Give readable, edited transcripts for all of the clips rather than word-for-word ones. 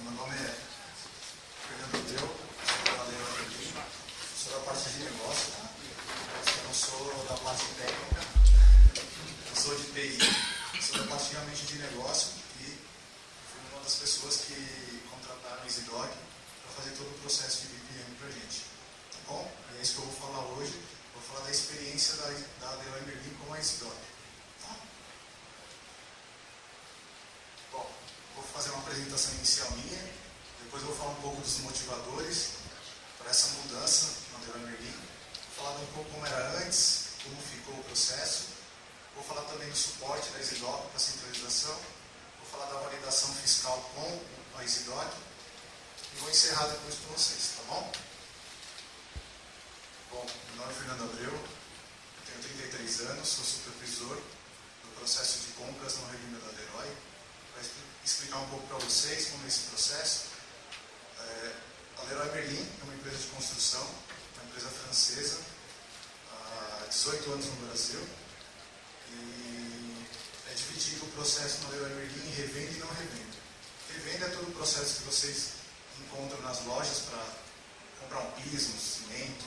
Meu nome é Fernando Abreu, sou da Leroy Merlin, sou da parte de negócio, eu não sou da parte técnica, eu sou de TI, sou da parte realmente de negócio e fui uma das pessoas que contrataram a EasyDoc para fazer todo o processo de VPN para a gente. Tá bom? E é isso que eu vou falar hoje, vou falar da experiência da Leroy Merlin com a EasyDoc. Tá? Bom, vou fazer uma apresentação inicial minha, depois vou falar um pouco dos motivadores para essa mudança na Leroy Merlin, vou falar um pouco como era antes, como ficou o processo, vou falar também do suporte da EasyDoc para a centralização, vou falar da validação fiscal com a EasyDoc e vou encerrar depois com vocês, tá bom? Bom, meu nome é Fernando Abreu, tenho 33 anos, sou supervisor do processo de compras no revenda da Leroy. Para explicar um pouco para vocês como é esse processo, a Leroy Merlin é uma empresa de construção, uma empresa francesa, há 18 anos no Brasil, e é dividido o processo na Leroy Merlin em revenda e não revenda. Revenda é todo o processo que vocês encontram nas lojas para comprar um piso, um cimento,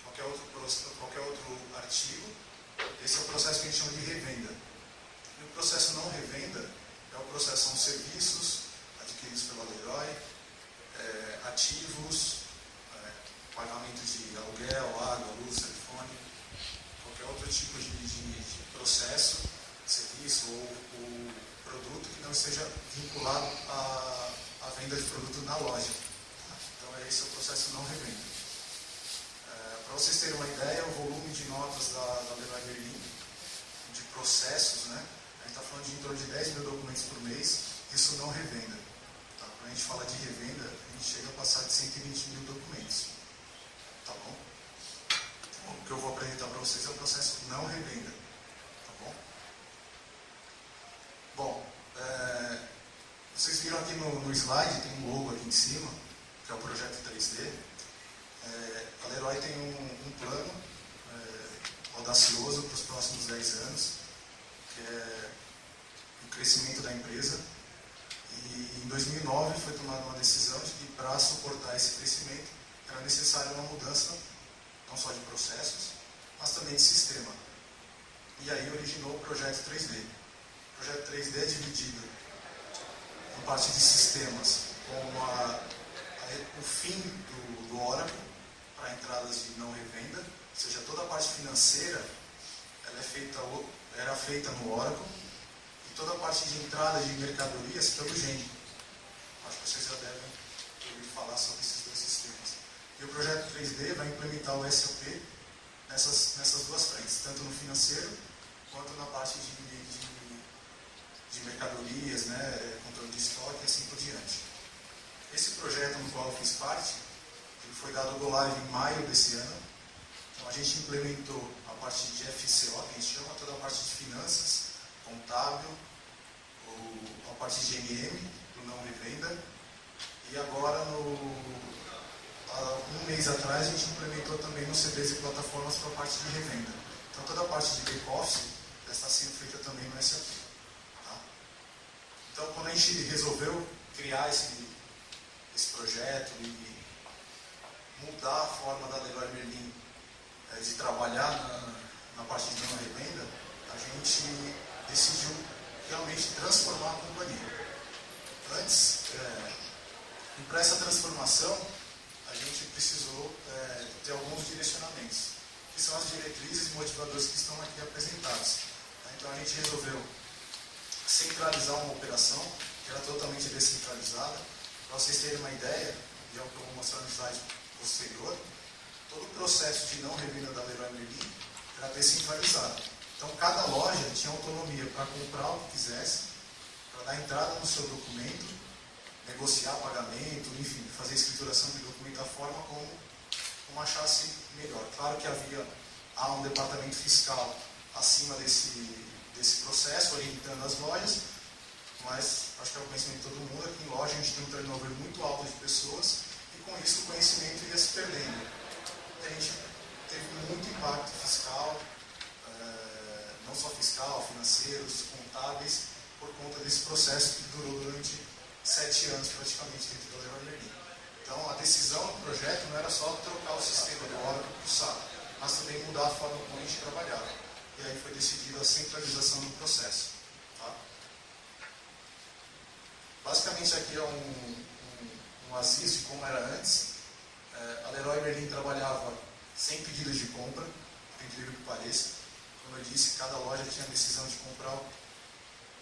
qualquer outro artigo. Esse é o processo que a gente chama de revenda. E o processo não revenda é o processo, são serviços adquiridos pela Leroy, ativos, pagamento de aluguel, água, luz, telefone, qualquer outro tipo de processo, serviço ou produto que não esteja vinculado à venda de produto na loja. Então esse é o processo não revenda. Para vocês terem uma ideia, o volume de notas da Leroy Merlin, de processos, né? A gente está falando de em torno de 10 mil documentos por mês, isso não revenda. Tá? Quando a gente fala de revenda, a gente chega a passar de 120 mil documentos. Tá bom? Então, o que eu vou apresentar para vocês é o processo não revenda. Tá bom? Bom, vocês viram aqui no slide, tem um logo aqui em cima, que é o projeto 3D. A Leroy tem um plano audacioso para os próximos 10 anos, que é o crescimento da empresa. E em 2009 foi tomada uma decisão de que para suportar esse crescimento era necessária uma mudança, não só de processos, mas também de sistema. E aí originou o projeto 3D. O projeto 3D é dividido em parte de sistemas, com o fim do Oracle, para entradas de não revenda, ou seja, toda a parte financeira era feita no Oracle, e toda a parte de entrada de mercadorias pelo GEM. Acho que vocês já devem ouvir falar sobre esses dois sistemas. E o projeto 3D vai implementar o SAP nessas duas frentes, tanto no financeiro quanto na parte de mercadorias, né, controle de estoque e assim por diante. Esse projeto no qual eu fiz parte, ele foi dado o Go Live em maio desse ano. Então a gente implementou a parte de FCO, que a gente chama toda a parte de finanças, contábil, a parte de MM, do não revenda. E agora, há um mês atrás, a gente implementou também nos CDs e plataformas para a parte de revenda. Então toda a parte de back-office está sendo feita também no SAP. Tá? Então quando a gente resolveu criar esse projeto e mudar a forma da Leroy Merlin de trabalhar na parte de não revenda, a gente decidiu realmente transformar a companhia. Antes, e para essa transformação, a gente precisou ter alguns direcionamentos, que são as diretrizes e motivadores que estão aqui apresentados. Então a gente resolveu centralizar uma operação que era totalmente descentralizada. Para vocês terem uma ideia, e é o que eu vou mostrar no slide posterior, todo o processo de não revenda da Leroy Merlin era descentralizado. Então cada loja tinha autonomia para comprar o que quisesse, para dar entrada no seu documento, negociar pagamento, enfim, fazer escrituração de documento da forma como achasse melhor. Claro que há um departamento fiscal acima desse processo, orientando as lojas, mas acho que é o conhecimento de todo mundo. Aqui em loja a gente tem um turnover muito alto de pessoas e com isso o conhecimento ia se perdendo. E a gente teve muito impacto fiscal, não só fiscal, financeiros, contábeis, por conta desse processo que durou durante 7 anos praticamente dentro da Leroy Merlin. Então, a decisão do projeto não era só trocar o sistema do Oracle para o SAP, mas também mudar a forma como a gente trabalhava. E aí foi decidida a centralização do processo. Tá? Basicamente, aqui é um aziz de como era antes. A Leroy Merlin trabalhava sem pedidos de compra, por incrível que pareça. Como eu disse, cada loja tinha a decisão de comprar o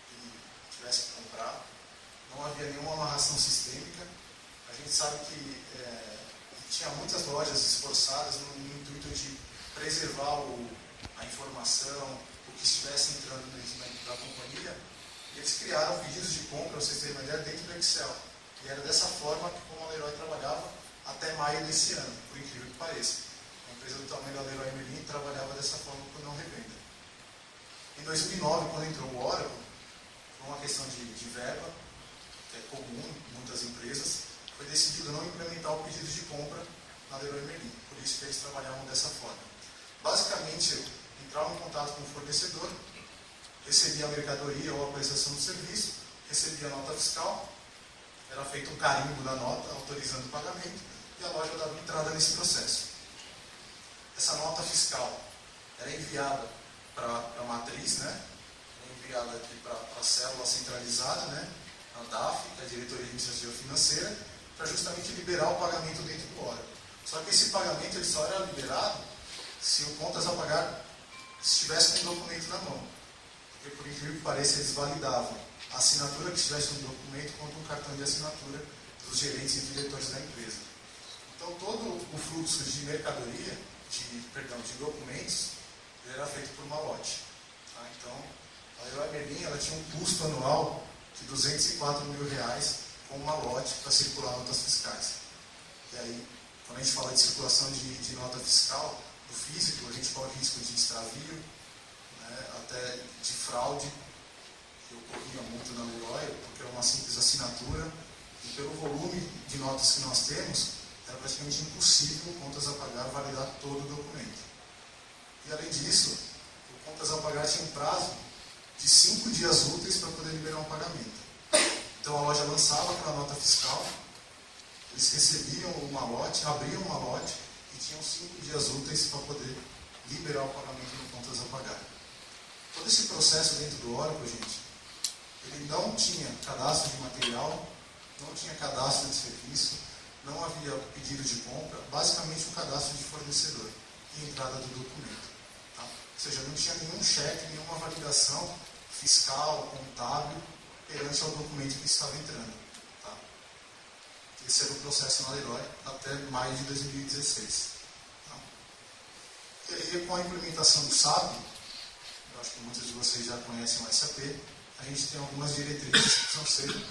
que tivesse que comprar. Não havia nenhuma amarração sistêmica. A gente sabe que tinha muitas lojas esforçadas no intuito de preservar a informação, o que estivesse entrando dentro da companhia. E eles criaram pedidos de compra, para vocês terem uma ideia, dentro do Excel. E era dessa forma que como a Leroy trabalhava até maio desse ano, por incrível que pareça. A empresa do tamanho da Leroy Merlin trabalhava dessa forma por não revenda. Em 2009, quando entrou o Oracle, por uma questão de verba, que é comum em muitas empresas, foi decidido não implementar o pedido de compra na Leroy Merlin. Por isso que eles trabalhavam dessa forma. Basicamente, eu entrava em contato com o fornecedor, recebia a mercadoria ou a prestação do serviço, recebia a nota fiscal, era feito um carimbo da nota, autorizando o pagamento, e a loja dava entrada nesse processo. Essa nota fiscal era enviada para a matriz, né? Enviada aqui para a célula centralizada, né? A DAF, que é a Diretoria Administrativa Financeira, para justamente liberar o pagamento dentro do Oracle. Só que esse pagamento ele só era liberado se o contas a pagar estivesse com o documento na mão. Porque, por incrível que pareça, eles validavam a assinatura que estivesse no documento quanto um cartão de assinatura dos gerentes e diretores da empresa. Então, todo o fluxo de mercadoria, de documentos, era feito por malote. Tá? Então, a Leroy Merlin ela tinha um custo anual de R$204 mil com uma lote para circular notas fiscais. E aí, quando a gente fala de circulação de nota fiscal, do físico, a gente corre risco de extravio, né, até de fraude, que ocorria muito na Leroy, porque é uma simples assinatura, e pelo volume de notas que nós temos, era praticamente impossível o contas a pagar validar todo o documento. E além disso, o contas a pagar tinha um prazo de 5 dias úteis para poder liberar um pagamento. Então a loja lançava aquela nota fiscal, eles recebiam o malote, abriam o malote e tinham 5 dias úteis para poder liberar o pagamento no contas a pagar. Todo esse processo dentro do Oracle, gente, ele não tinha cadastro de material, não tinha cadastro de serviço, não havia pedido de compra, basicamente um cadastro de fornecedor e entrada do documento. Tá? Ou seja, não tinha nenhum cheque, nenhuma validação fiscal, contábil, perante ao documento que estava entrando. Tá? Esse era o processo na Leroy até maio de 2016. Tá? E aí, com a implementação do SAP, eu acho que muitos de vocês já conhecem o SAP, a gente tem algumas diretrizes que precisam ser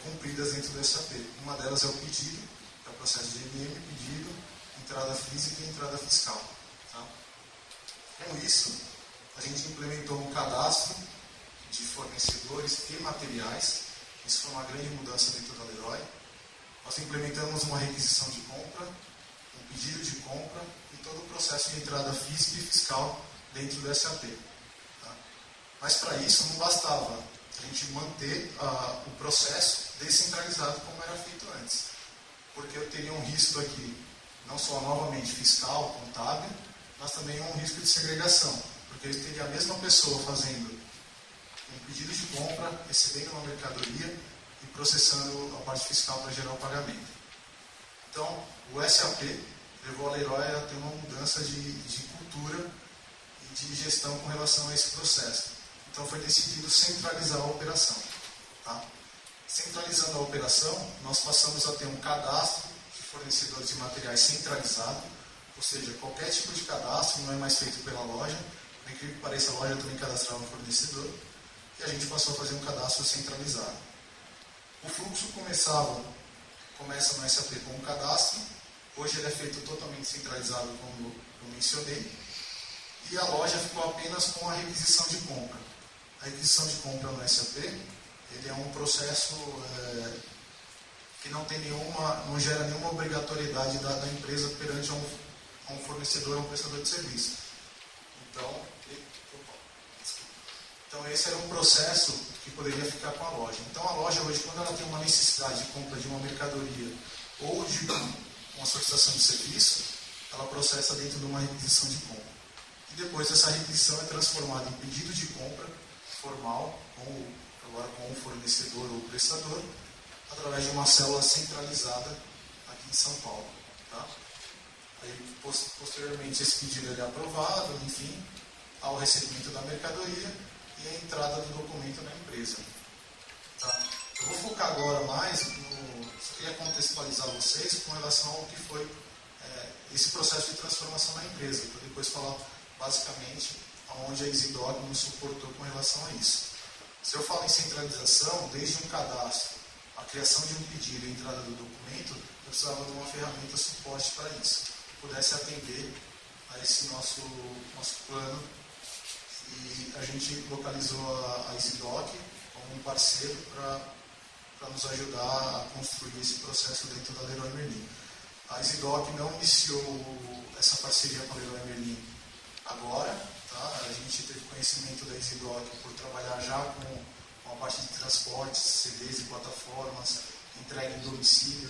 cumpridas dentro do SAP. Uma delas é o pedido, que é o processo de MM, pedido, entrada física e entrada fiscal. Tá? Com isso, a gente implementou um cadastro de fornecedores e materiais. Isso foi uma grande mudança dentro da Leroy. Nós implementamos uma requisição de compra, um pedido de compra e todo o processo de entrada física e fiscal dentro do SAP. Tá? Mas para isso não bastava a gente manter o processo descentralizado como era feito antes. Porque eu teria um risco aqui, não só novamente fiscal, contábil, mas também um risco de segregação. Porque eu teria a mesma pessoa fazendo um pedido de compra, recebendo uma mercadoria e processando a parte fiscal para gerar o pagamento. Então, o SAP levou a Leroy a ter uma mudança de cultura e de gestão com relação a esse processo. Então, foi decidido centralizar a operação. Tá? Centralizando a operação, nós passamos a ter um cadastro de fornecedores de materiais centralizado, ou seja, qualquer tipo de cadastro não é mais feito pela loja, por incrível que pareça, a loja também cadastrava um fornecedor, e a gente passou a fazer um cadastro centralizado. O fluxo começa no SAP com um cadastro, hoje ele é feito totalmente centralizado, como eu mencionei, e a loja ficou apenas com a requisição de compra. A requisição de compra no SAP, ele é um processo que não gera nenhuma obrigatoriedade da empresa perante a um fornecedor ou um prestador de serviço. Então, esse era um processo que poderia ficar com a loja. Então, a loja hoje, quando ela tem uma necessidade de compra de uma mercadoria ou de uma solicitação de serviço, ela processa dentro de uma requisição de compra. E depois essa requisição é transformada em pedido de compra formal, agora com o fornecedor ou prestador, através de uma célula centralizada aqui em São Paulo. Tá? Aí, posteriormente, esse pedido é aprovado, enfim, ao recebimento da mercadoria e a entrada do documento na empresa. Tá? Eu vou focar agora mais só queria contextualizar vocês com relação ao que foi esse processo de transformação na empresa, para depois falar basicamente aonde a EasyDoc nos suportou com relação a isso. Se eu falo em centralização, desde um cadastro, a criação de um pedido e a entrada do documento, eu precisava de uma ferramenta suporte para isso, que pudesse atender a esse nosso plano. E a gente localizou a EasyDoc como um parceiro para nos ajudar a construir esse processo dentro da Leroy Merlin. A EasyDoc não iniciou essa parceria com a Leroy Merlin agora, tá? A gente teve conhecimento da EasyDoc por trabalhar já com a parte de transportes, CDs e plataformas, entrega em domicílio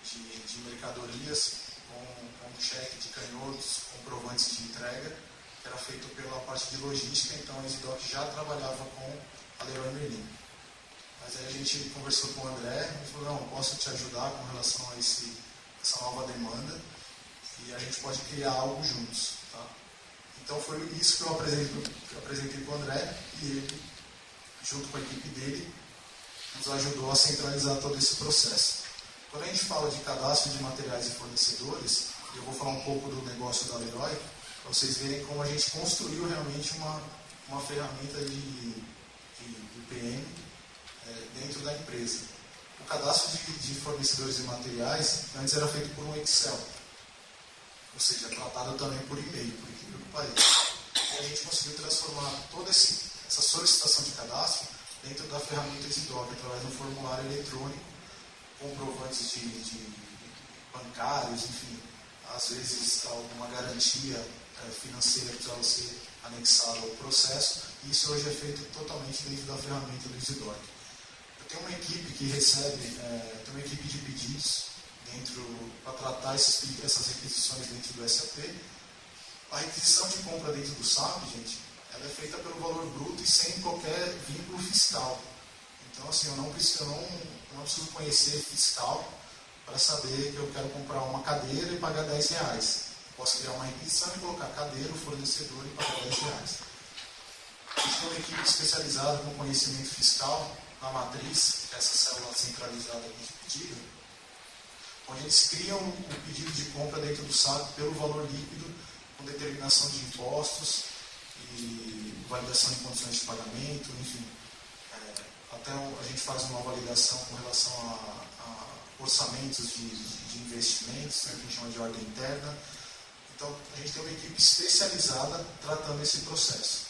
de mercadorias, com cheque de canhotos, comprovantes de entrega, que era feito pela parte de logística. Então a EasyDoc já trabalhava com a Leroy Merlin. Mas aí a gente conversou com o André e falou, não, posso te ajudar com relação a essa nova demanda e a gente pode criar algo juntos. Tá? Então foi isso que eu apresentei para o André e ele, junto com a equipe dele, nos ajudou a centralizar todo esse processo. Quando a gente fala de cadastro de materiais e fornecedores, eu vou falar um pouco do negócio da Leroy, para vocês verem como a gente construiu realmente uma ferramenta de PM dentro da empresa. O cadastro de fornecedores e materiais antes era feito por um Excel, ou seja, tratado também por e-mail, por incrível que pareça. E a gente conseguiu transformar toda essa solicitação de cadastro dentro da ferramenta EasyDoc, através de um formulário eletrônico, comprovantes de bancários, enfim, às vezes alguma garantia financeira que precisava ser anexada ao processo, e isso hoje é feito totalmente dentro da ferramenta do EasyDoc. Eu tenho uma equipe que recebe, tem uma equipe de pedidos para tratar essas requisições dentro do SAP. A requisição de compra dentro do SAP, gente, ela é feita pelo valor bruto e sem qualquer vínculo fiscal. Então, assim, eu não preciso conhecer fiscal para saber que eu quero comprar uma cadeira e pagar R$10. Posso criar uma requisição e colocar cadeira, o fornecedor e pagar R$10. A gente tem uma equipe especializada com conhecimento fiscal na matriz, que é essa célula centralizada de pedido, onde eles criam o pedido de compra dentro do SAP pelo valor líquido, com determinação de impostos e validação em condições de pagamento, enfim. Até a gente faz uma validação com relação a orçamentos de investimentos, que a gente chama de ordem interna. Então, a gente tem uma equipe especializada tratando esse processo.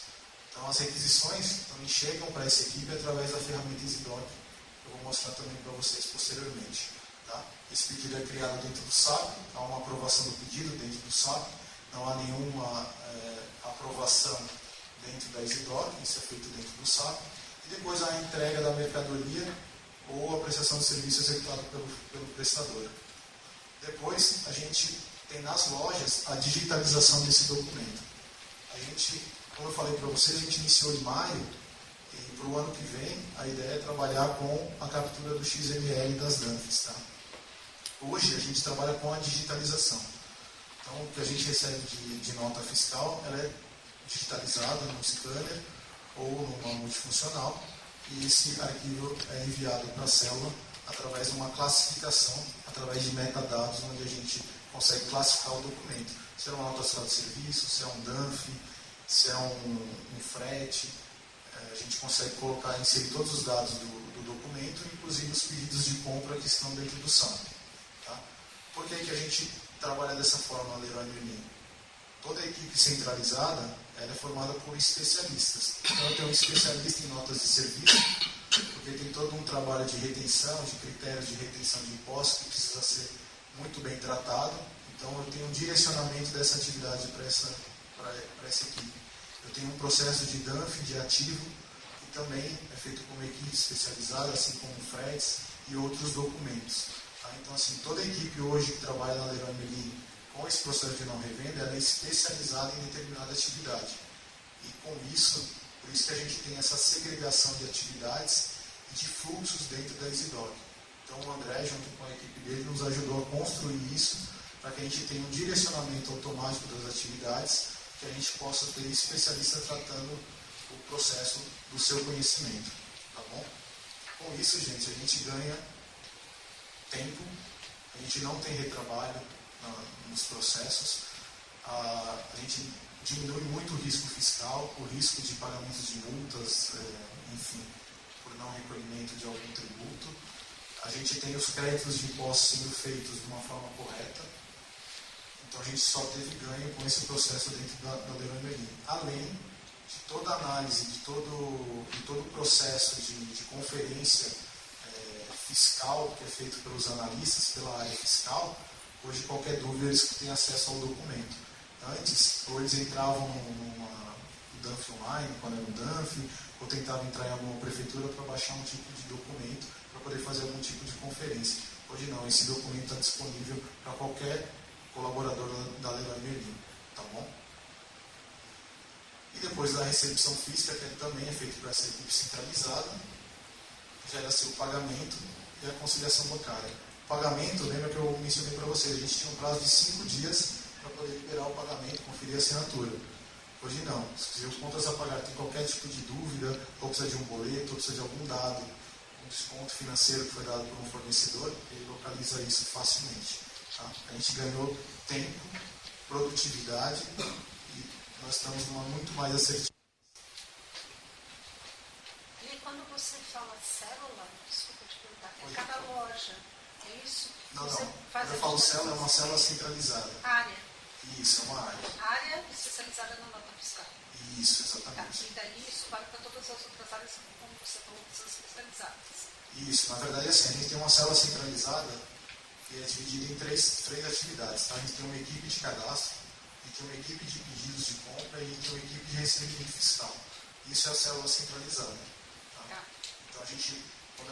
Então, as requisições também chegam para essa equipe através da ferramenta EasyDoc, que eu vou mostrar também para vocês posteriormente. Tá? Esse pedido é criado dentro do SAP, há uma aprovação do pedido dentro do SAP, não há nenhuma aprovação dentro da EasyDoc, isso é feito dentro do SAP, e depois há a entrega da mercadoria ou a prestação de serviço executado pelo prestador. Depois, a gente tem nas lojas a digitalização desse documento. A gente, como eu falei para vocês, a gente iniciou em maio, e para o ano que vem a ideia é trabalhar com a captura do XML das DANFs. Tá? Hoje a gente trabalha com a digitalização. Então, o que a gente recebe de nota fiscal, ela é digitalizada num scanner ou numa multifuncional, e esse arquivo é enviado para a célula através de uma classificação, através de metadados, onde a gente consegue classificar o documento. Se é uma nota fiscal de serviço, se é um DANF, se é um frete, a gente consegue inserir todos os dados do documento, inclusive os pedidos de compra que estão dentro do SAP. Tá? Por que a gente trabalha dessa forma na Leroy Merlin? Toda a equipe centralizada ela é formada por especialistas. Então, eu tenho um especialista em notas de serviço, porque tem todo um trabalho de retenção, de critérios de retenção de impostos que precisa ser muito bem tratado. Então, eu tenho um direcionamento dessa atividade para essa equipe. Eu tenho um processo de DANF, de ativo, que também é feito por uma equipe especializada, assim como fretes e outros documentos. Tá? Então, assim, toda a equipe hoje que trabalha na Leroy Merlin com esse processo de não revenda, ela é especializada em determinada atividade. E com isso, por isso que a gente tem essa segregação de atividades e de fluxos dentro da Isidoc. Então, o André, junto com a equipe dele, nos ajudou a construir isso para que a gente tenha um direcionamento automático das atividades, que a gente possa ter especialista tratando o processo do seu conhecimento. Tá bom? Com isso, gente, a gente ganha tempo, a gente não tem retrabalho nos processos, a gente diminui muito o risco fiscal, o risco de pagamento de multas, enfim, por não recolhimento de algum tributo. A gente tem os créditos de impostos sendo feitos de uma forma correta. Então a gente só teve ganho com esse processo dentro da Leroy Merlin. Além de toda a análise, de todo o processo de conferência fiscal que é feito pelos analistas, pela área fiscal, hoje qualquer dúvida eles têm acesso ao documento. Antes, ou eles entravam no DANF online, quando era um DANF, ou tentavam entrar em alguma prefeitura para baixar um tipo de documento, para poder fazer algum tipo de conferência. Hoje não, esse documento está disponível para qualquer colaborador da Leroy Merlin, tá bom? E depois da recepção física, que também é feito por essa equipe centralizada, gera-se o pagamento e a conciliação bancária. O pagamento, lembra que eu mencionei para vocês, a gente tinha um prazo de 5 dias para poder liberar o pagamento, conferir a assinatura. Hoje não. Se os contas a pagar tem qualquer tipo de dúvida, ou precisa de um boleto, ou precisa de algum dado, um desconto financeiro que foi dado por um fornecedor, ele localiza isso facilmente. Tá? A gente ganhou tempo, produtividade e nós estamos numa muito mais assertiva. E quando você fala célula, desculpa te perguntar, é cada loja, é isso? Não. Quando eu falo célula, é uma célula centralizada. Área. Isso, é uma área. Área especializada na nota fiscal. Isso, exatamente. E daí isso vale para todas as outras áreas, como você falou, que são especializadas. Isso, na verdade, assim, a gente tem uma célula centralizada que é dividida em três atividades. Tá? A gente tem uma equipe de cadastro, a gente tem uma equipe de pedidos de compra e a gente tem uma equipe de recebimento fiscal. Isso é a célula centralizada. Tá? Então, quando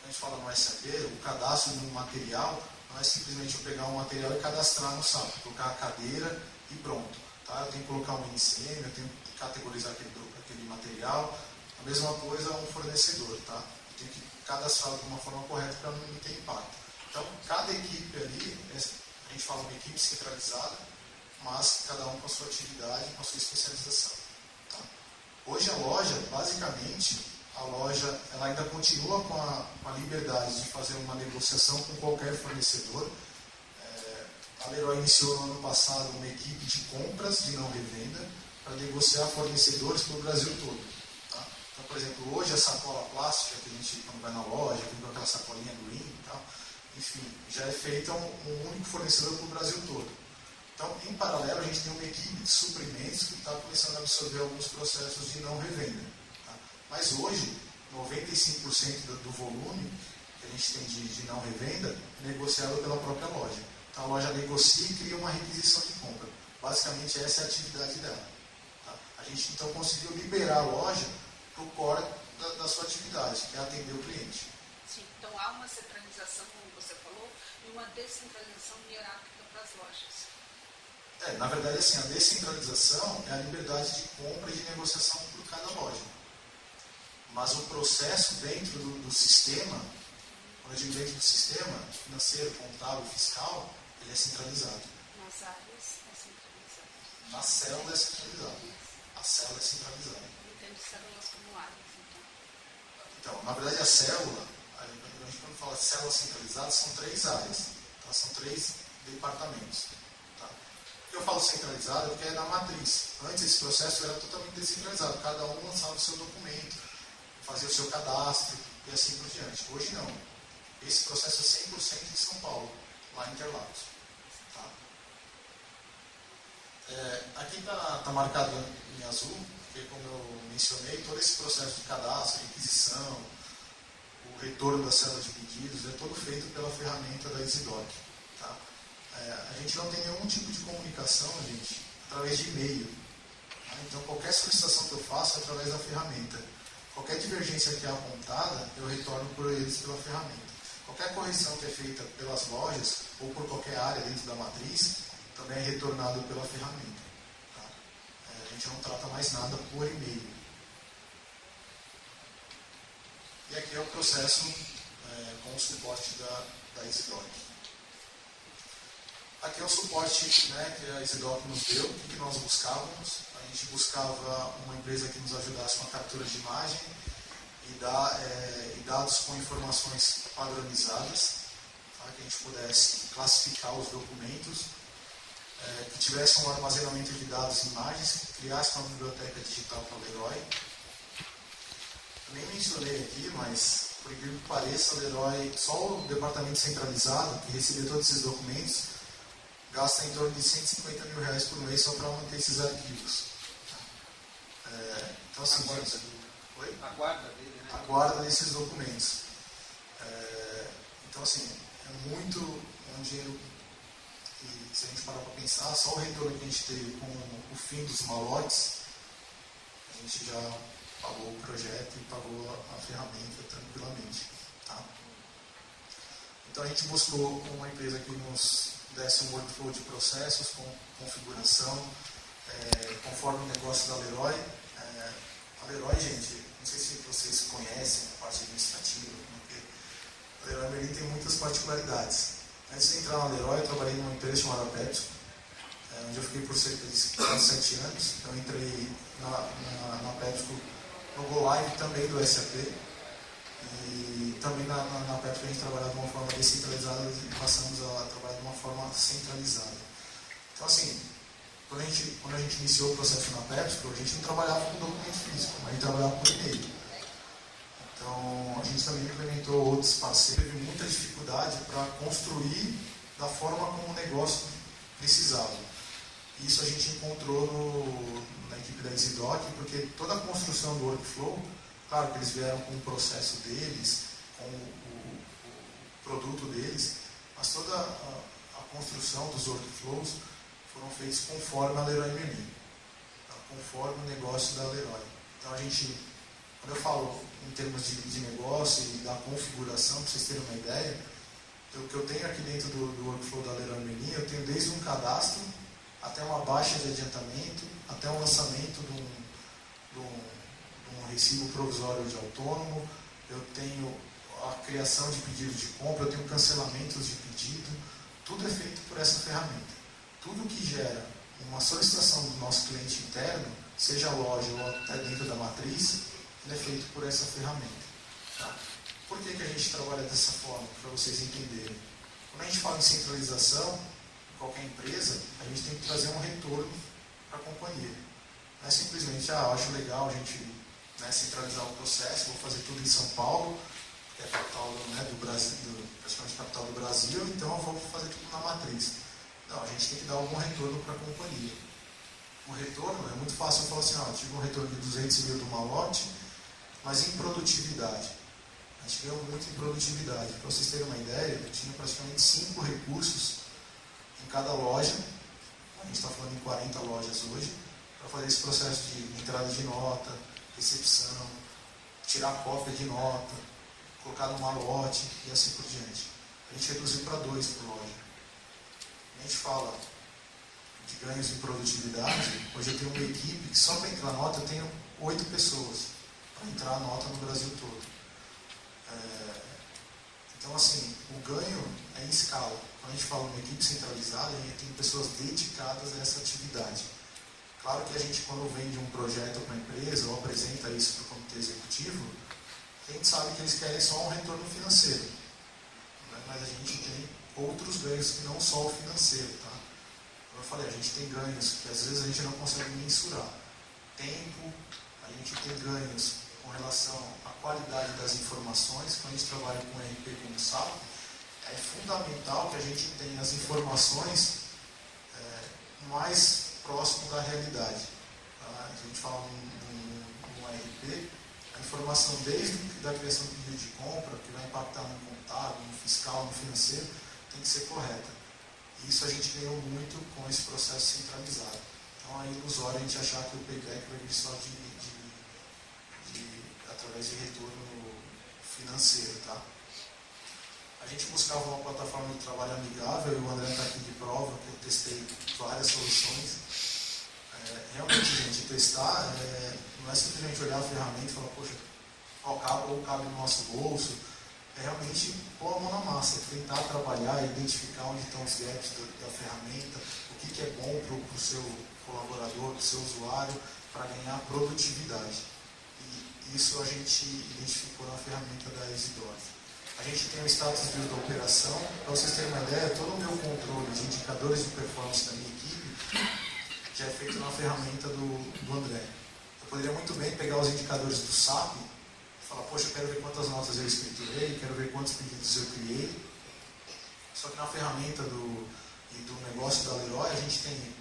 a gente fala no SAP, o cadastro de um material não é simplesmente eu pegar um material e cadastrar no SAP, colocar a cadeira e pronto. Tá? Eu tenho que colocar um NCM, eu tenho que categorizar aquele material. A mesma coisa um fornecedor. Tá? Eu tenho que cadastrar de uma forma correta para não ter impacto. Então, cada equipe ali, a gente fala uma equipe centralizada, mas cada um com a sua atividade, com a sua especialização. Tá? Hoje a loja, basicamente, ela ainda continua com a liberdade de fazer uma negociação com qualquer fornecedor. A Leroy iniciou no ano passado uma equipe de compras de não revenda para negociar fornecedores para o Brasil todo. Tá? Então, por exemplo, hoje a sacola plástica, que a gente, quando vai na loja, tem aquela sacolinha green e tal, enfim, já é feita um único fornecedor para o Brasil todo. Então, em paralelo, a gente tem uma equipe de suprimentos que está começando a absorver alguns processos de não revenda. Tá? Mas hoje, 95% do volume que a gente tem de não revenda é negociado pela própria loja. Então, a loja negocia e cria uma requisição de compra. Basicamente, essa é a atividade dela. Tá? A gente, então, conseguiu liberar a loja para o core da sua atividade, que é atender o cliente. Sim, então há uma centralização, como você falou, e uma descentralização hierárquica para as lojas. Na verdade, assim, a descentralização é a liberdade de compra e de negociação por cada loja. Mas o processo dentro do sistema, quando eu digo dentro do sistema financeiro, contábil, fiscal, ele é centralizado. Nas áreas é centralizado. Na célula é centralizado. A célula é centralizada. Entendo células como áreas, então. Então, na verdade, a célula, a gente quando fala de célula centralizada, são 3 áreas. Tá? São 3 departamentos. Tá? Eu falo centralizado porque é na matriz. Antes esse processo era totalmente descentralizado. Cada um lançava o seu documento, fazia o seu cadastro e assim por diante. Hoje não. Esse processo é 100% em São Paulo, lá em Interlagos. Tá? Aqui está marcado em azul, porque como eu mencionei, todo esse processo de cadastro, requisição, o retorno da célula de pedidos, é todo feito pela ferramenta da Isidoc. Tá? A gente não tem nenhum tipo de comunicação, gente, através de e-mail. Tá? Então, qualquer solicitação que eu faço é através da ferramenta. Qualquer divergência que é apontada, eu retorno por eles pela ferramenta. Qualquer correção que é feita pelas lojas ou por qualquer área dentro da matriz, também é retornado pela ferramenta. Tá? A gente não trata mais nada por e-mail. E aqui é o processo com o suporte da EasyDoc. Aqui é o suporte, né, que a EasyDoc nos deu. O que nós buscávamos? A gente buscava uma empresa que nos ajudasse com a captura de imagem e dados com informações padronizadas, tá, que a gente pudesse classificar os documentos, que tivesse um armazenamento de dados e imagens, que criasse uma biblioteca digital para o Leroy. Eu nem mencionei aqui, mas, por incrível que pareça, o Leroy, só o departamento centralizado, que recebia todos esses documentos, gasta em torno de R$150 mil por mês só para manter esses arquivos. Então, assim, a guarda dele, né? A guarda desses documentos. Então, assim, é um dinheiro que, se a gente parar para pensar, só o retorno que a gente teve com o fim dos malotes, a gente já pagou o projeto e pagou a ferramenta tranquilamente. Tá? Então, a gente buscou uma empresa que nos desse um workflow de processos com configuração, conforme o negócio da Leroy. A Leroy, gente, não sei se vocês conhecem a parte administrativa, porque a Leroy Merlin tem muitas particularidades. Antes de entrar na Leroy, eu trabalhei numa empresa chamada PepsiCo, onde eu fiquei por cerca de 7 anos. Eu entrei na PepsiCo no Go Live também do SAP, e também na PepsiCo a gente trabalhava de uma forma descentralizada e passamos a trabalhar de uma forma centralizada. Então, assim, quando a gente iniciou o processo na PepsiCo, a gente não trabalhava com documento físico, mas a gente trabalhava por e-mail. Então, a gente também implementou outros parceiros, teve muita dificuldade para construir da forma como o negócio precisava. Isso a gente encontrou na equipe da EasyDoc, porque toda a construção do workflow, claro que eles vieram com o processo deles, com o produto deles, mas toda a construção dos workflows foram feitos conforme a Leroy Merlin, tá? Conforme o negócio da Leroy. Então, quando eu falo em termos de negócio e da configuração, para vocês terem uma ideia, o que eu tenho aqui dentro do workflow da Leroy Merlin, eu tenho desde um cadastro, até uma baixa de adiantamento, até o lançamento de um recibo provisório de autônomo, eu tenho a criação de pedidos de compra, eu tenho cancelamentos de pedido, tudo é feito por essa ferramenta. Tudo que gera uma solicitação do nosso cliente interno, seja a loja ou até dentro da matriz, ele é feito por essa ferramenta. Tá? Por que a gente trabalha dessa forma? Para vocês entenderem. Quando a gente fala em centralização, em qualquer empresa, a gente tem que trazer um retorno para a companhia. Não é simplesmente, eu acho legal a gente centralizar o processo, vou fazer tudo em São Paulo, que é a capital do Brasil, praticamente a capital do Brasil, então eu vou fazer tudo na matriz. Não, a gente tem que dar algum retorno para a companhia. O retorno é muito fácil eu falar assim, eu tive um retorno de 200 mil do malote, mas em produtividade. A gente ganhou muito em produtividade. Para vocês terem uma ideia, eu tinha praticamente 5 recursos em cada loja, a gente está falando em 40 lojas hoje, para fazer esse processo de entrada de nota, recepção, tirar cópia de nota, colocar no malote e assim por diante. A gente reduziu para 2 por loja. A gente fala de ganhos em produtividade, hoje eu tenho uma equipe que só para entrar nota eu tenho 8 pessoas para entrar a nota no Brasil todo. Então, assim, o ganho é em escala. Quando a gente fala de uma equipe centralizada, a gente tem pessoas dedicadas a essa atividade. Claro que a gente, quando vende um projeto para a empresa ou apresenta isso para o comitê executivo, a gente sabe que eles querem só um retorno financeiro. Né? Mas a gente tem outros ganhos que não só o financeiro. Tá? Como eu falei, a gente tem ganhos que às vezes a gente não consegue mensurar. Tempo, a gente tem ganhos com relação à qualidade das informações. Quando a gente trabalha com RP como SAP, é fundamental que a gente tenha as informações mais próximo da realidade. Tá? A gente fala no RP, a informação desde da criação do pedido de compra, que vai impactar no contábil, no fiscal, no financeiro, tem que ser correta. E isso a gente ganhou muito com esse processo centralizado. Então é ilusório a gente achar que o payback vai vir só através de retorno financeiro, tá? A gente buscava uma plataforma de trabalho amigável, e o André está aqui de prova, que eu testei várias soluções. Realmente, gente, testar não é simplesmente olhar a ferramenta e falar, poxa, ou cabe no nosso bolso. É realmente pôr a mão na massa, tentar trabalhar, identificar onde estão os gaps da ferramenta, o que é bom para o seu colaborador, para o seu usuário, para ganhar produtividade. E isso a gente identificou na ferramenta da EasyDoc. A gente tem o status view da operação. Para vocês terem uma ideia, todo o meu controle de indicadores de performance da minha equipe já é feito na ferramenta do André. Eu poderia muito bem pegar os indicadores do SAP e falar, poxa, eu quero ver quantas notas eu escriturei, quero ver quantos pedidos eu criei. Só que na ferramenta do negócio da Leroy, a gente tem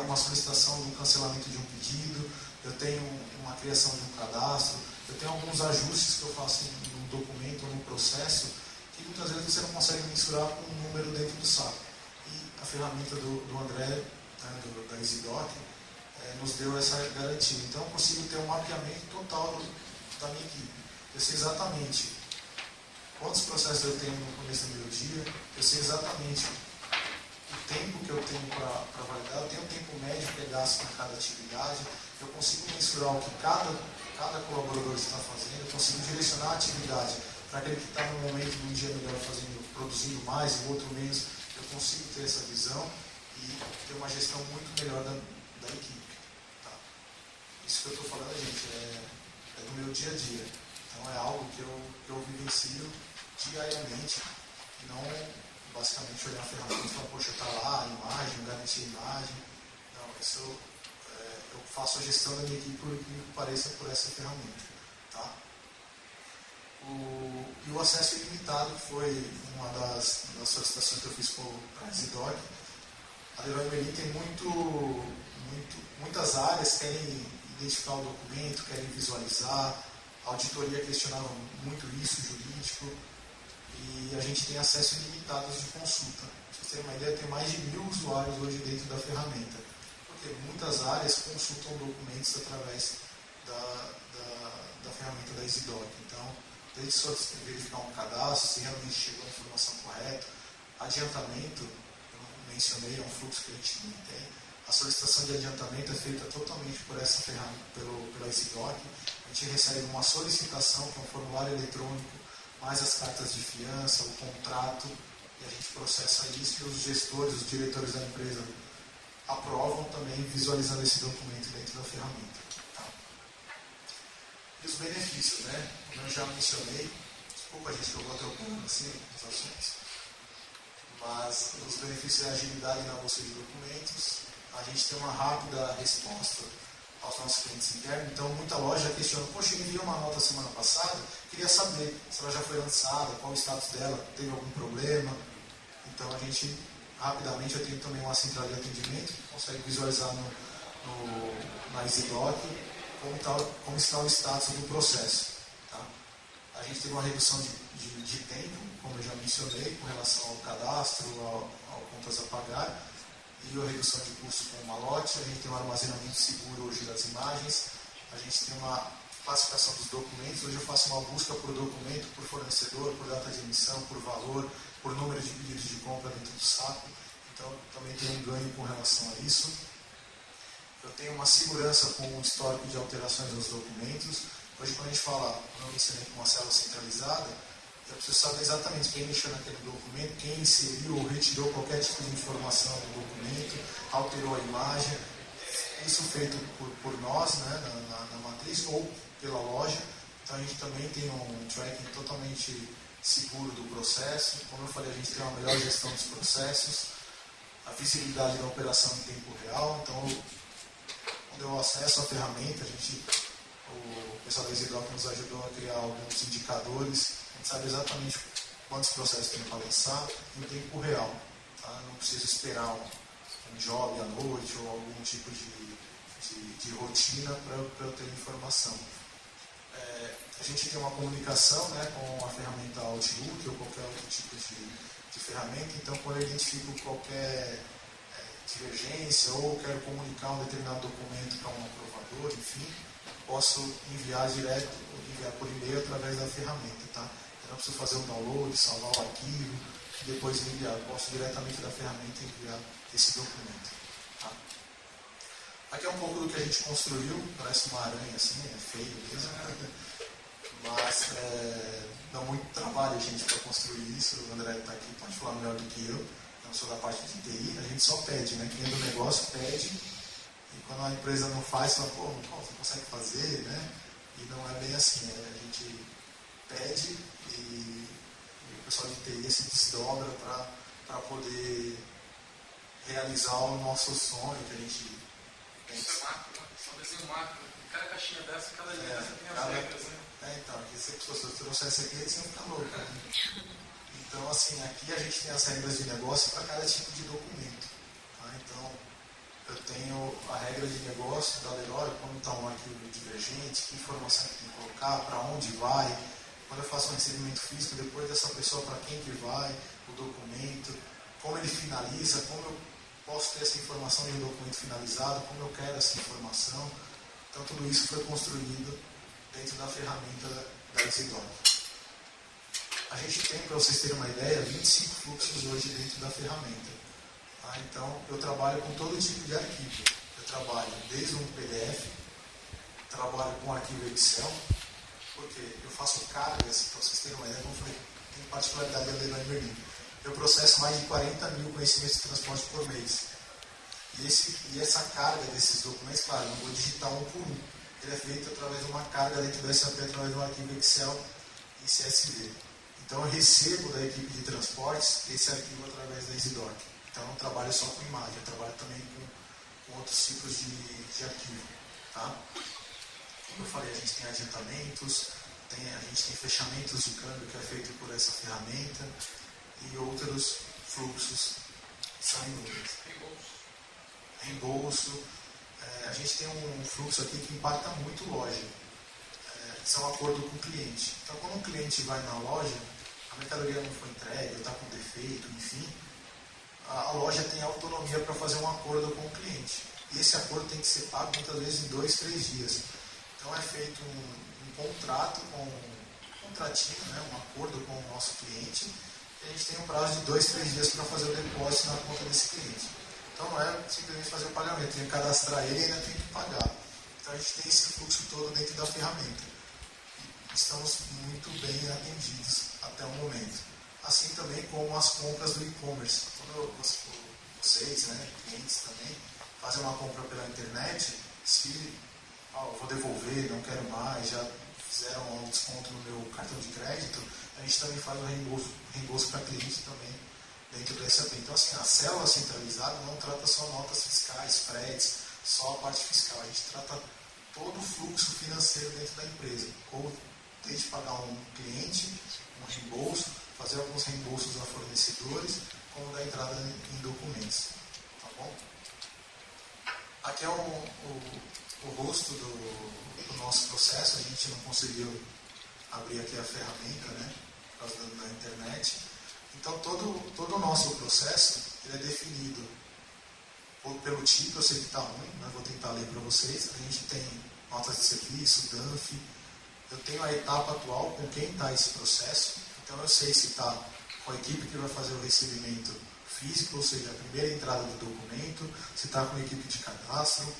uma solicitação de um cancelamento de um pedido, eu tenho uma criação de um cadastro, eu tenho alguns ajustes que eu faço num documento ou num processo que muitas vezes você não consegue mensurar com um número dentro do SAP. E a ferramenta do André, né, da EasyDoc, nos deu essa garantia. Então eu consigo ter um mapeamento total da minha equipe. Eu sei exatamente quantos processos eu tenho no começo do meu dia, eu sei exatamente o tempo que eu tenho para validar, eu tenho o tempo médio que é gasto em cada atividade, eu consigo mensurar o que cada colaborador está fazendo, eu consigo direcionar a atividade para aquele que está no momento do dia melhor produzindo mais e o outro menos, eu consigo ter essa visão e ter uma gestão muito melhor da equipe. Tá? Isso que eu estou falando, gente, é do meu dia a dia. Então é algo que eu vivencio diariamente e não basicamente olhar a ferramenta e falar, poxa, está lá a imagem, garantir a imagem. Não, isso eu faço a gestão da minha equipe, por que pareça, por essa ferramenta. Tá? E o acesso ilimitado, que foi uma das solicitações que eu fiz para a EasyDoc. A Leroy Merlin tem muitas áreas que querem identificar o documento, querem visualizar. A auditoria questionava muito isso, jurídico. E a gente tem acesso ilimitado de consulta. Para vocês terem uma ideia, tem mais de 1000 usuários hoje dentro da ferramenta. Porque muitas áreas consultam documentos através da ferramenta da EasyDoc. Então, desde só verificar um cadastro, se realmente chegou a informação correta, adiantamento, eu não mencionei, é um fluxo que a gente também tem. A solicitação de adiantamento é feita totalmente por essa ferramenta, pela EasyDoc. A gente recebe uma solicitação, que é um formulário eletrônico, mais as cartas de fiança, o contrato, e a gente processa isso e os gestores, os diretores da empresa aprovam também, visualizando esse documento dentro da ferramenta. Tá? E os benefícios, né? Como eu já mencionei, desculpa, gente, que eu vou atropelando assim as ações, mas os benefícios é a agilidade na bolsa de documentos, a gente tem uma rápida resposta aos nossos clientes internos. Então, muita loja questiona, poxa, eu enviei uma nota semana passada, queria saber se ela já foi lançada, qual o status dela, teve algum problema. Então, a gente, rapidamente, eu tenho também uma central de atendimento, que consegue visualizar na EasyDoc como está o status do processo. Tá? A gente teve uma redução de tempo, como eu já mencionei, com relação ao cadastro, ao contas a pagar, e a redução de custo com o malote. A gente tem um armazenamento seguro hoje das imagens, a gente tem uma classificação dos documentos. Hoje eu faço uma busca por documento, por fornecedor, por data de emissão, por valor, por número de pedidos de compra dentro do SAP. Então também tem um ganho com relação a isso. Eu tenho uma segurança com o histórico de alterações nos documentos. Hoje, quando a gente fala, como eu mencionei, com uma célula centralizada, eu preciso saber exatamente quem mexeu naquele documento, quem inseriu ou retirou qualquer tipo de informação do documento, alterou a imagem. Isso feito por nós, né, na matriz, ou pela loja. Então a gente também tem um tracking totalmente seguro do processo. Como eu falei, a gente tem uma melhor gestão dos processos, a visibilidade da operação em tempo real. Então, quando eu acesso a ferramenta, o pessoal da EasyDoc nos ajudou a criar alguns indicadores. A gente sabe exatamente quantos processos tem para lançar em tempo real. Tá? Não preciso esperar um job à noite ou algum tipo de rotina para eu ter informação. A gente tem uma comunicação, né, com a ferramenta Outlook ou qualquer outro tipo de ferramenta. Então, quando eu identifico qualquer divergência ou quero comunicar um determinado documento para um aprovador, enfim, posso enviar direto, enviar por e-mail através da ferramenta, tá? Eu não preciso fazer um download, salvar o arquivo, e depois enviar. Eu posso diretamente da ferramenta enviar esse documento. Tá? Aqui é um pouco do que a gente construiu, parece uma aranha assim, é feio mesmo, mas dá muito trabalho a gente para construir isso. O André está aqui, pode falar melhor do que eu não sou da parte de TI, a gente só pede, né? Quem é do negócio pede, e quando a empresa não faz, fala, pô, você consegue fazer, né? E não é bem assim, né? A gente pede e o pessoal de TI se desdobra para poder realizar o nosso sonho que a gente pensa. Isso é máquina, só desenho máquina. Cada caixinha dessa, cada linha dessa tem as regras, né? Então, aqui se você trouxesse aqui, eles iam ficar loucos, né? Então, assim, aqui a gente tem as regras de negócio para cada tipo de documento. Tá? Então, eu tenho a regra de negócio da Leroy, como está um arquivo divergente, que informação que tem que colocar, para onde vai, quando eu faço um recebimento físico, depois dessa pessoa para quem que vai, o documento, como ele finaliza, como eu posso ter essa informação de um documento finalizado, como eu quero essa informação. Então, tudo isso foi construído dentro da ferramenta da Isidoro. A gente tem, para vocês terem uma ideia, 25 fluxos hoje dentro da ferramenta. Tá? Então, eu trabalho com todo tipo de arquivo. Eu trabalho desde um PDF, trabalho com arquivo Excel, porque eu faço cargas, para vocês terem uma ideia, como eu falei, tem particularidade da Leroy Merlin. Eu processo mais de 40 mil conhecimentos de transporte por mês. E essa carga desses documentos, claro, eu não vou digitar um por um. Ele é feito através de uma carga dentro do SAP, através de um arquivo Excel e CSV. Então, eu recebo da equipe de transportes esse arquivo através da EasyDoc. Então, eu não trabalho só com imagem, eu trabalho também com outros tipos de arquivo. Tá? Como eu falei, a gente tem adiantamentos, a gente tem fechamentos de câmbio que é feito por essa ferramenta e outros fluxos que são inúmeros. Reembolso. A gente tem um fluxo aqui que impacta muito loja. São acordo com o cliente. Então, quando o cliente vai na loja, a mercadoria não foi entregue, ou está com defeito, enfim, a loja tem autonomia para fazer um acordo com o cliente. E esse acordo tem que ser pago muitas vezes em 2, 3 dias. Então, é feito um contrato, um contratinho, né, um acordo com o nosso cliente, e a gente tem um prazo de 2, 3 dias para fazer o depósito na conta desse cliente. Então, não é simplesmente fazer o pagamento, tem que cadastrar ele e ainda tem que pagar. Então, a gente tem esse fluxo todo dentro da ferramenta. E estamos muito bem atendidos até o momento. Assim também como as compras do e-commerce. Quando vocês, né, clientes também, fazem uma compra pela internet, se eu vou devolver, não quero mais, já fizeram um desconto no meu cartão de crédito, a gente também faz o reembolso para cliente também dentro do SAP. Então, assim, a célula centralizada não trata só notas fiscais, fretes, só a parte fiscal. A gente trata todo o fluxo financeiro dentro da empresa. Ou desde pagar um cliente, um reembolso, fazer alguns reembolsos a fornecedores, como dar entrada em documentos. Tá bom? Aqui é o rosto do nosso processo. A gente não conseguiu abrir aqui a ferramenta, né, por causa da internet. Então, todo o nosso processo ele é definido pelo tipo. Eu sei que está ruim, mas vou tentar ler para vocês. A gente tem notas de serviço, DANF. Eu tenho a etapa atual com quem está esse processo. Então, eu sei se está com a equipe que vai fazer o recebimento físico, ou seja, a primeira entrada do documento, se está com a equipe de cadastro,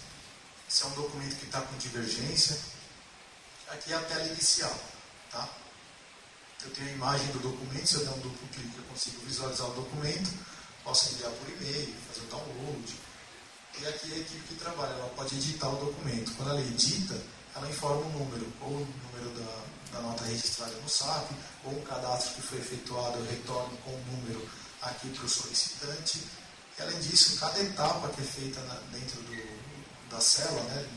se é um documento que está com divergência. Aqui é a tela inicial. Tá? Eu tenho a imagem do documento, se eu der um duplo clique eu consigo visualizar o documento, posso enviar por e-mail, fazer o download. E aqui é a equipe que trabalha, ela pode editar o documento. Quando ela edita, ela informa o número, ou o número da nota registrada no SAP, ou um cadastro que foi efetuado, eu retorno com o número aqui para o solicitante. E, além disso, cada etapa que é feita dentro da célula, né,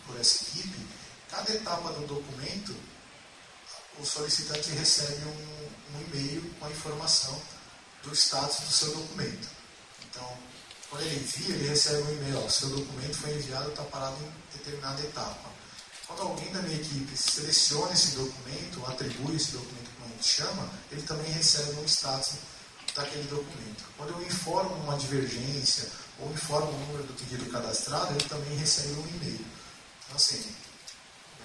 por essa equipe, cada etapa do documento, o solicitante recebe um e-mail com a informação do status do seu documento. Então, quando ele envia, ele recebe um e-mail, o seu documento foi enviado, está parado em determinada etapa. Quando alguém da minha equipe seleciona esse documento, atribui esse documento como a gente chama, ele também recebe um status daquele documento. Quando eu informo uma divergência, ou informo o número do pedido cadastrado, ele também recebe um e-mail. Então, assim,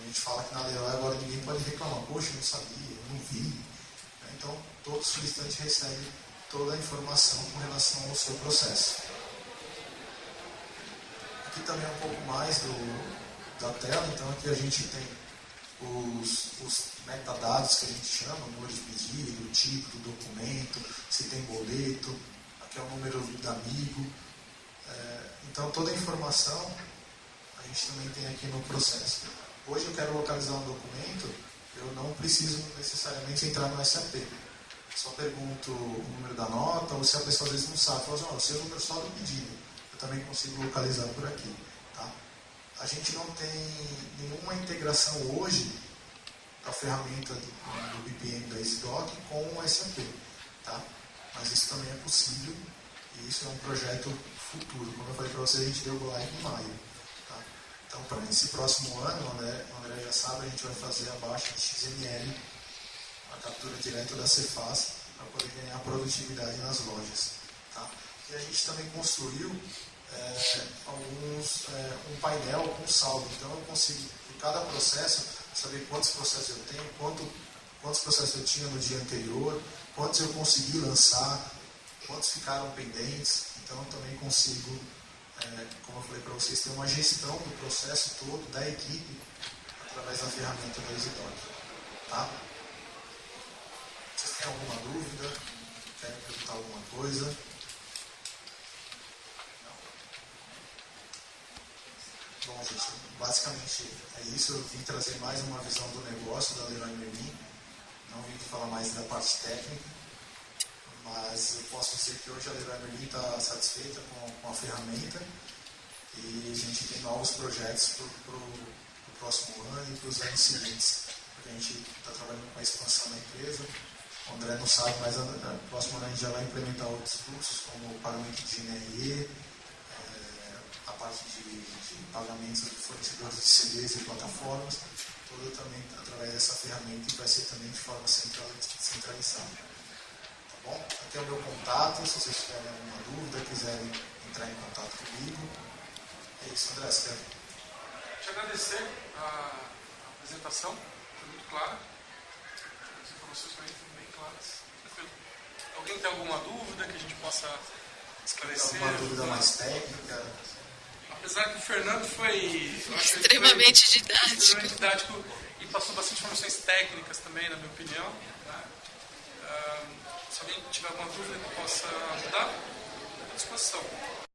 A gente fala que na Leroy agora ninguém pode reclamar, poxa, eu não sabia, eu não vi. Né? Então, todo solicitante recebe toda a informação com relação ao seu processo. Aqui também um pouco mais da tela, então aqui a gente tem os metadados que a gente chama, o número de pedido, o tipo do documento, se tem boleto, aqui é o número do amigo. Então toda a informação a gente também tem aqui no processo. Hoje eu quero localizar um documento, eu não preciso necessariamente entrar no SAP. Só pergunto o número da nota, ou se a pessoa às vezes não sabe, fala assim, eu sei o número só do pedido, eu também consigo localizar por aqui. Tá? A gente não tem nenhuma integração hoje da ferramenta do BPM da EasyDoc com o SAP. Tá? Mas isso também é possível e isso é um projeto futuro. Como eu falei para vocês, a gente deu o live em maio. Tá? Então, para esse próximo ano, o André já sabe, a gente vai fazer a baixa de XML, a captura direta da Cefaz, para poder ganhar produtividade nas lojas. Tá? E a gente também construiu um painel com saldo. Então eu consigo, por cada processo, saber quantos processos eu tenho, quantos processos eu tinha no dia anterior, quantos eu consegui lançar, quantos ficaram pendentes. Então eu também consigo, como eu falei para vocês, ter uma gestão do processo todo, da equipe, através da ferramenta da EasyDoc. Tá? Vocês têm alguma dúvida? Querem perguntar alguma coisa? Bom, gente, basicamente é isso. Eu vim trazer mais uma visão do negócio da Leroy Merlin. Não vim falar mais da parte técnica, mas eu posso dizer que hoje a Leroy Merlin está satisfeita com a ferramenta e a gente tem novos projetos para o próximo ano e para os anos seguintes. Porque a gente está trabalhando com a expansão da empresa. O André não sabe, mas no próximo ano a gente já vai implementar outros fluxos, como o pagamento de NRE, a parte de pagamentos de fornecedores de CDs e plataformas, toda também através dessa ferramenta e vai ser também de forma centralizada. Tá bom? Aqui é o meu contato, se vocês tiverem alguma dúvida, quiserem entrar em contato comigo. É isso, André, você quer? Te agradecer a apresentação, foi muito clara. As informações também foram bem claras. Tranquilo. Alguém tem alguma dúvida que a gente possa esclarecer? Alguma dúvida mais técnica? Apesar que o Fernando foi extremamente didático e passou bastante informações técnicas também, na minha opinião. Né? Se alguém tiver alguma dúvida que eu possa ajudar, estou à disposição.